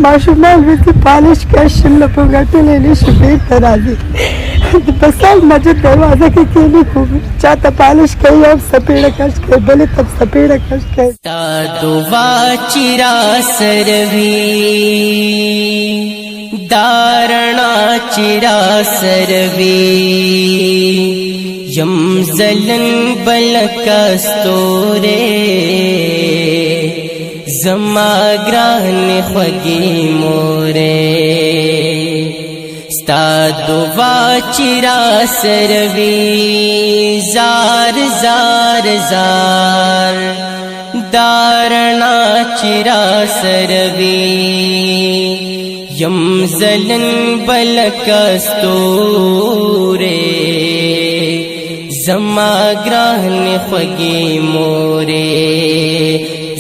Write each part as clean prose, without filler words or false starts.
ماشومان ورته پالش کړي شل په ګټلې نشي بیرته راځي د سال مسجد دروازه کې کېني خو چاته پالش کوي او سپېړه کش کوي بلې ته سپېړه کش کوي تا دعا چې را سروي دارنا چې را سروي یم زلن بلکا ستوره زما گران خوږی موره ستا دعا چې را سروي زار زار زار دارنا چې را سروي یم زلن بلکا ستوره زما گران خوږی موره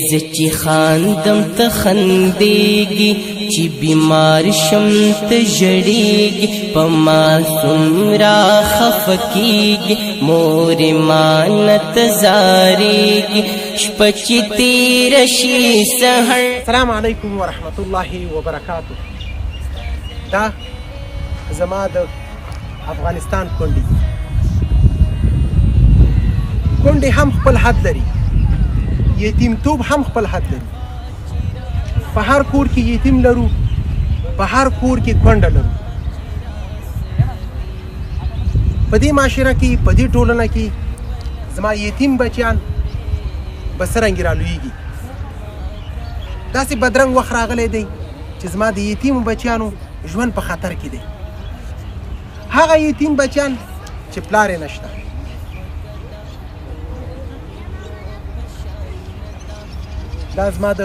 زچی خاندم ته خندېږي چې بیمار شم ته ژړېږي په معصوم را خفه کېږي مورې ما نه ته زارېږي شپه چې تېره شي سحر. السلام علیکم ورحمت الله وبرکاتو. دا زما د افغانستان کونډې هم خپل حد لري، یتیمتوب هم خپل حد لري. په هر کور کې یتیم لرو، په هر کور کې کونډه لرو. په دې معاشره کې، په دې ټولنه کې زما یتیم بچیان به څرنګه رالویږي. داسې بدرنګ وخت راغلی دی چې زما د یتیمو بچیانو ژوند په خطر کې دی. هغه یتیم بچیان چې پلار یې نشته، دا زما د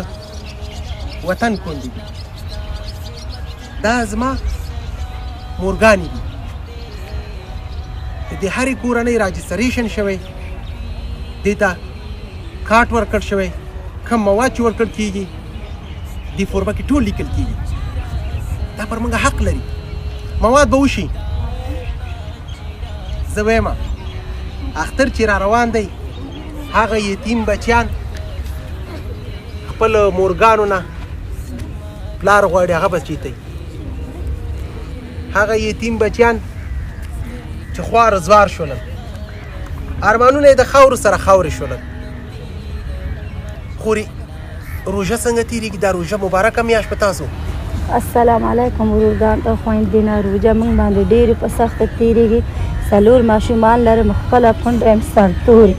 وطن کونډې دي، دا زما مورګانې دي. د هرې کورنۍ راجستریشن شوی، دې ته کارت ورکړ شوی، کم مواد چې ورکړل کېږي دې فورمه کې ټول لیکل کېږي. دا پر موږ حق لري. مواد به وشي. زه وایم اختر چې را روان دی، هغه یتیم بچیان خپل مورګانو نه پلار غواړي هغه به چیتی. هغه یتیم بچیان چې خوار زوار شولل، ارمانونه یې د خاورو سره خاورې شولل. خوري روژه څنګه تېرېږي؟ دا روژه مبارکه میاشت په تاسو. السلام علیکم ورورګان او خویندینه. روژه موږ باندې ډېرې په سخته تېرېږي. څلور ماشومان لرم، خپله پونډه یم سرتورې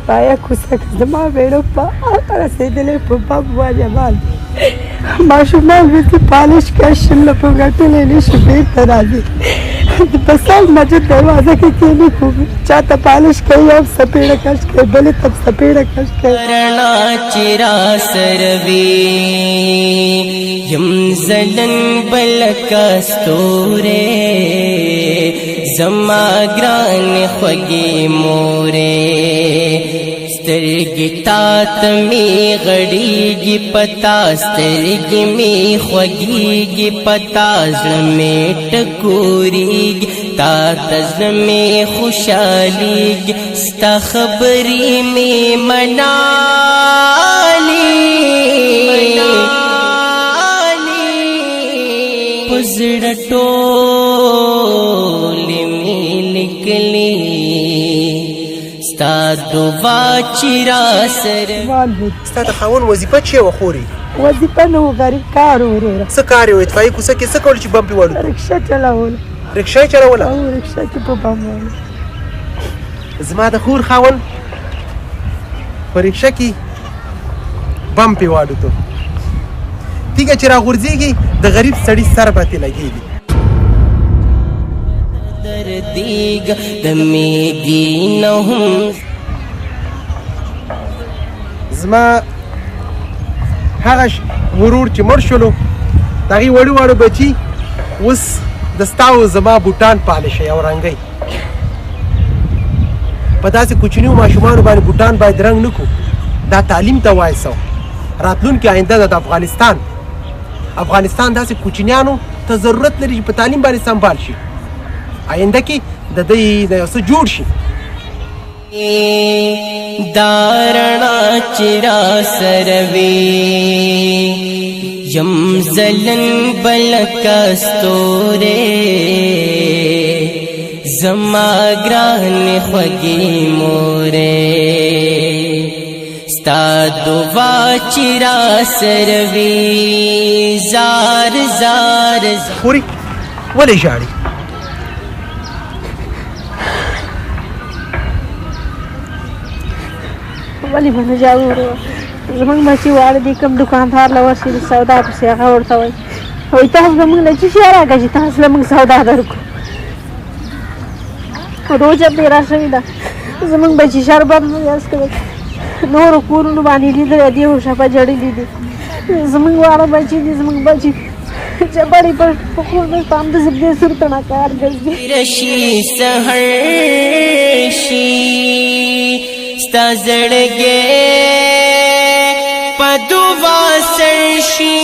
پایه کوڅه کې زما بیړو په رسېدلی په باب وجه باندې ماشومان ورته پالش کړي شل په ګټلې نشي بیرته راځي د سال مسجد دروازه کې کېني خو چاته پالش کوي او سپېړه کش کوي بلې ته سپېړه کش کوي. رڼا چې را سروي یم زلن بلکا ستوره زما گران خوږی موره سترګې تا ته مې غړېږي پتا سترګې مې خوږېږي پتا زړه مې ټکورېږي تا ته زړه مې خوشحالېږي ستا خبرې مې منالي په زړه ټولې مې لیکلي ستا دعا چې را سروي. ستا د خاوند وظیفه چې وه خورې؟ وظیفه نه و، غریب کار و ورېره. څه کار یې و؟ اطفایي کوڅه کې څه کول چې بم پې واړو؟ رکشه چلوله. رکشه یې چلوله؟ او رکشه کې په بم واړو. زما د خور خاوند په رکشه کې بم پې واړو. تیږه چې راغورځېږي د غریب سړي سر باندې لګېږي. دردیږه د میږي نه هم زما هغه ورور چې مړ شولو، د هغې وړو وړو بچي اوس د ستا او زما بوټان پالشوي او رنګوي. په داسې کوچنیو ماشومانو باندې بوټان باید رنګ نه کړو. دا تعلیم ته وایسو. راتلونکې آینده ده د افغانستان داسې کوچنیانو ته ضرورت لري چې په تعلیم باندې سنبال شي. آینده کې د دوی د یو څه جوړ شي. دارنا چې را سروي یم زلن بلکستوره زما گران خوږی موره ستا دعا چې را سره وي زار زار خوري ولې ژاړي؟ ولې به نه ژاړو ورور؟ زموږ بچي واړه دي کوم دوکاندار له ورسي د سودا پسې هغه ورته وایي وایي تاسو زموږ نه څه شی راکړه چې تاسو له موږ سودا درکړو. روژه تېره شوې ده زموږ بچي شربت نه یاست کړی نورو کورونو باندې لیدلی دي او شپه جړلي دي زموږ واړه بچي دي زموږ بچي چپړې پر کور د پام د زبدې سر تڼه کار ګرځي رشي سحر شي ستا زړګې په دعا سر شي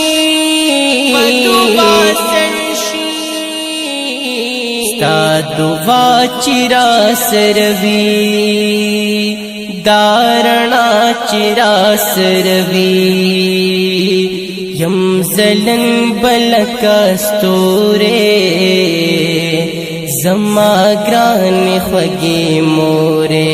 ستا دعا چې را سره وي دارنا چې را سره وي یم زلن بلکستوره زما گران خوږی موره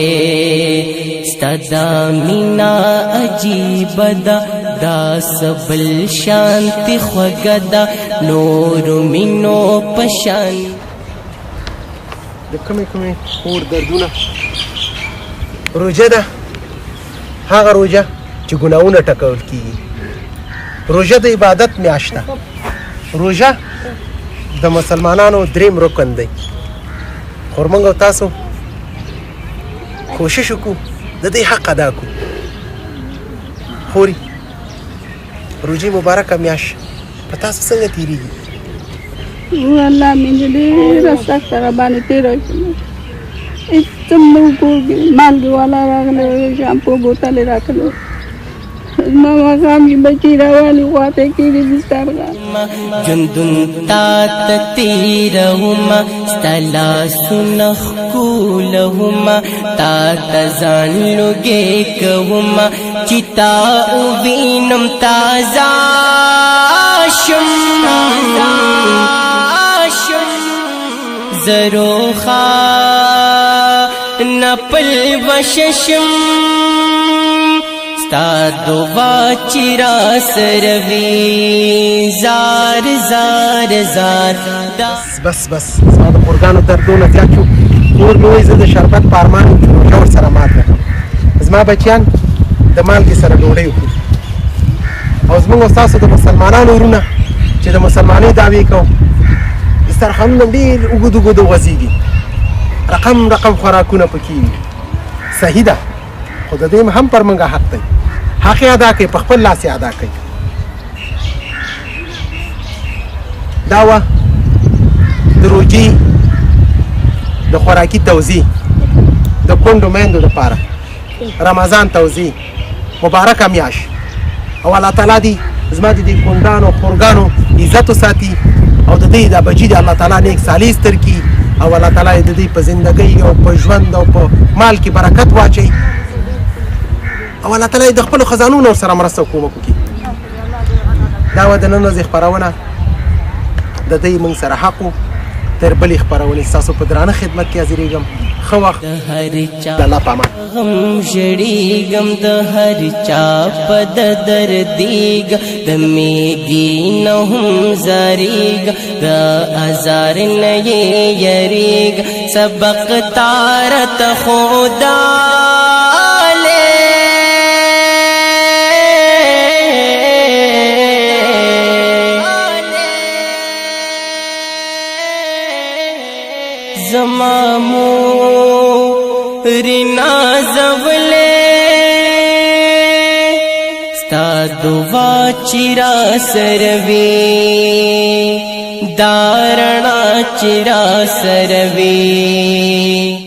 ستا دا مینا عجیب ده دا سبل شانتی خوږه ده نورو مینو پشان د کومې خور دردونه روژه ده هغه روژه چې ګناهونه ټکول کیږي روژه د عبادت میاشت ده روژه د مسلمانانو دریم رکن دی خو موږ او تاسو کوشش وکړو د دې حق ادا کړو خوري روژې مبارکه میاشت په تاسو څنګه تیریږي والله مې ډېره سخته راباندې تېره شوه هېڅ څه نه وو کور کې مالګې والا راغلی شامپو بوتل یې راکړی زما ماښام کې بچي راوالي خواته کېږي دسترخوان ژوندون تا ته تېرومه ستا لاسونه ښکلومه تا ته ځان لوګی کومه چې تا ووینم تازه شم زروخا نپل وششم ستا دعا چې را سره وي زار زار زار بس زما د خورګانو دردونه زیات شو مور مې وایي زه د شربت په ارمان یم چې روژه ورسره ماته کړم زما بچیان د مالګې سره ډوډۍ وخوري او زموږ او ستاسو د مسلمانانو ورونه چې د مسلمانۍ دعوې کوو دسترخوانونه ډېر اوږد وغځېږي رقم خوراکونه پکې وي صحیح ده خو د دې هم پر موږ حق دی حق یې ادا کوئ په خپل لاس یې ادا کوئ دا وه د روژې د خوراکي توضیح د کونډو میندو دپاره رمضان توضیح مبارکه میاشت او الله تعالی دې زما د دې کونډانو خورګانو عزت وساتي او د دې دا بچي د الله تعالی نیک صالح ستر کړي او الله تعالی د دې په زندګۍ او په ژوند او په مال کې برکت واچوي او الله تعالی د خپلو خزانونو سره مرسته او کومک وکړي دا وه د نن ورځې خپرونه د دې موږ سره حق و تر بلې خپرونې ستاسو په درانه خدمت کې حاضرېږم ښه وخت د هر چا د الله په امان غم ژړېږم د هر چا په دردېږ د میږي نه هم زارېږ د ازار نه یې یریږ سبق تارته ښودالی زما مور نازولې ستا دعا چې را سره وي دارنا چې را سره وي